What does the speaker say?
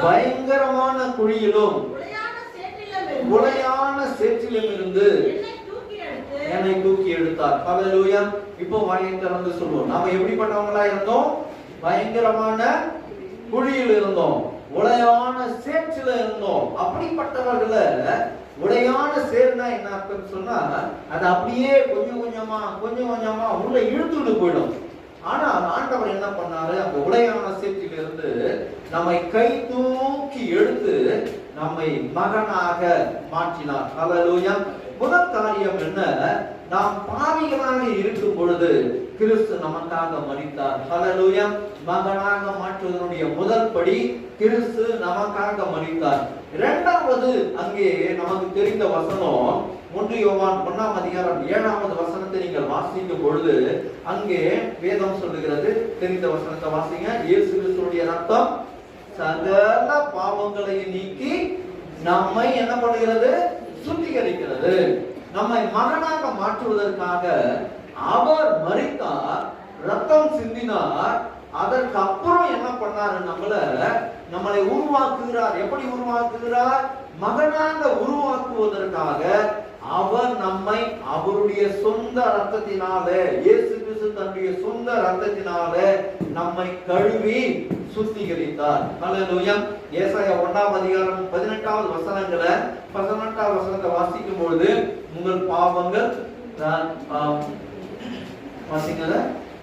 பயங்கரமான குழியிலும் உளையான சேற்றிலும் இருந்து என்னை தூக்கி எடுத்தார். ஹல்லேலூயா. இப்போ வாயை திறந்து சொல்லுவோம், நாம எப்படிப்பட்டவங்களா இருந்தோம்? பயங்கரமான குழியில் இருந்தோம், உளையான சேற்றில இருந்தோம். அப்படிப்பட்டவர்களை உடையான சேர்னா என்ன அர்த்தம் சொன்னா, அது அப்படியே கொஞ்சம் கொஞ்சமா உள்ள இழுத்துட்டு போயிடும். ஆனா ஆண்டவர் என்ன பண்ணாரு, அந்த உடையான சேற்றிலிருந்து நம்மை கை தூக்கி எடுத்து நம்மை மகனாக மாற்றினார். ஹல்லேலூயா. முதல் காரியம் என்ன? நாம் பாவிகளாக இருக்கும் பொழுது கிறிஸ்து நமக்காக மரித்தார். ஹல்லேலூயா. மகனாக மாற்றுவதனுடைய முதல் படி கிறிஸ்து நமக்காக மரித்தார். இரண்டாவது, அங்கே நமக்கு தெரிந்த வசனம் 1 யோவான் 1ஆம் அதிகாரம் 7வது வசனத்தை நீங்கள் வாசிக்கும் பொழுது அங்கே வேதம் சொல்லுகிறது, தெரிந்த வசனத்தை வாசிங்க. இயேசு கிறிஸ்துவுடைய ரத்தம் சகல பாவங்களை நீக்கி நம்மை என்ன பண்ணுகிறது? சுத்திகரிக்கிறது. நம்மை மகனாக மாற்றுவதற்காக அவர் மரித்தார், ரத்தம் சிந்தினார். அதற்கு அப்புறம் என்ன பண்ணாரு? நம்மளை உருவாக்குகிறார். எப்படி உருவாக்குகிறார்? மகனாக உருவாக்குவதற்காக அவர் நம்மை அவருடைய சொந்த ரத்தத்தினாலே, இயேசு கிறிஸ்து தன்னுடைய சொந்த ரத்தத்தினாலே நம்மை கழுவி சுத்திகரித்தார். ஹல்லேலூயா. ஏசாயா 1ஆம் அதிகாரம் 18வது வசனங்களை 18வது வசனத்தை வாசிக்கும் பொழுது, உங்கள் பாவங்கள் வாசிங்க.